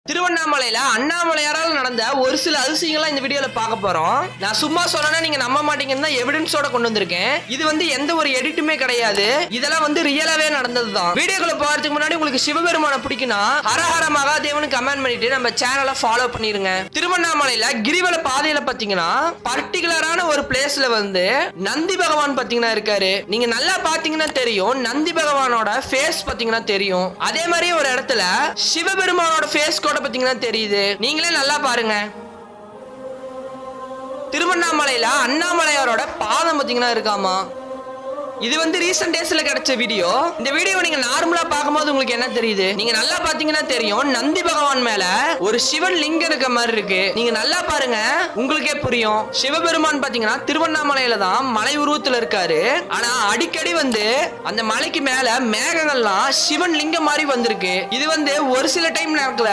திருவண்ணாமலையில அண்ணாமலையாரால் நடந்த ஒரு சில அதிசயங்களை இந்த வீடியோல பார்க்க போறோம். நான் சும்மா சொன்னா நீங்க நம்ப மாட்டீங்கன்னு தான் எவிடன்ஸோட கொண்டு வந்திருக்கேன். இது எந்த ஒரு எடிட்டுமே கிடையாது. இதெல்லாம் ரியலாவே நடந்ததுதான். வீடியோக்குள்ள போறதுக்கு முன்னாடி உங்களுக்கு சிவபெருமான பிடிக்கும்னா ஹரஹர மகாதேவன் கமெண்ட் பண்ணிட்டு நம்ம சேனலை ஃபாலோ பண்ணிருங்க. திருவண்ணாமலையில கிரிவல பாதையில பாத்தீங்கன்னா பர்டிகுலரான ஒரு பிளேஸ்ல நந்தி பகவான் பாத்தீங்கன்னா இருக்காரு. நீங்க நல்லா பாத்தீங்கன்னா தெரியும், நந்தி பகவானோட ஃபேஸ் பாத்தீங்கன்னா தெரியும். அதே மாதிரி ஒரு இடத்துல சிவபெருமானோட ஃபேஸ் பாத்தீங்கன்னா தெரியுது. நீங்களே நல்லா பாருங்க. திருவண்ணாமலையில அண்ணாமலையாரோட பாதம் பாத்தீங்கன்னா இருக்காமா. இது ரீசன்ட் டேஸ்ல கிடைச்ச வீடியோ. இந்த வீடியோ நீங்க நார்மலா பார்க்கும்போது உங்களுக்கு என்ன தெரியுது? நீங்க நல்லா பாத்தீங்கன்னா தெரியும், நந்தி பகவான் மேல ஒரு சிவன் லிங்கம் இருக்க மாதிரி இருக்கு. நீங்க நல்லா பாருங்க, உங்களுக்கே புரியும். சிவபெருமான் பாத்தீங்கன்னா திருவண்ணாமலையில தான் மலை உருவத்துல இருக்காரு. ஆனா அடிக்கடி அந்த மலைக்கு மேல மேகங்கள்லாம் சிவன் லிங்கம் மாதிரி வந்திருக்கு. இது ஒரு சில டைம் நேரத்துல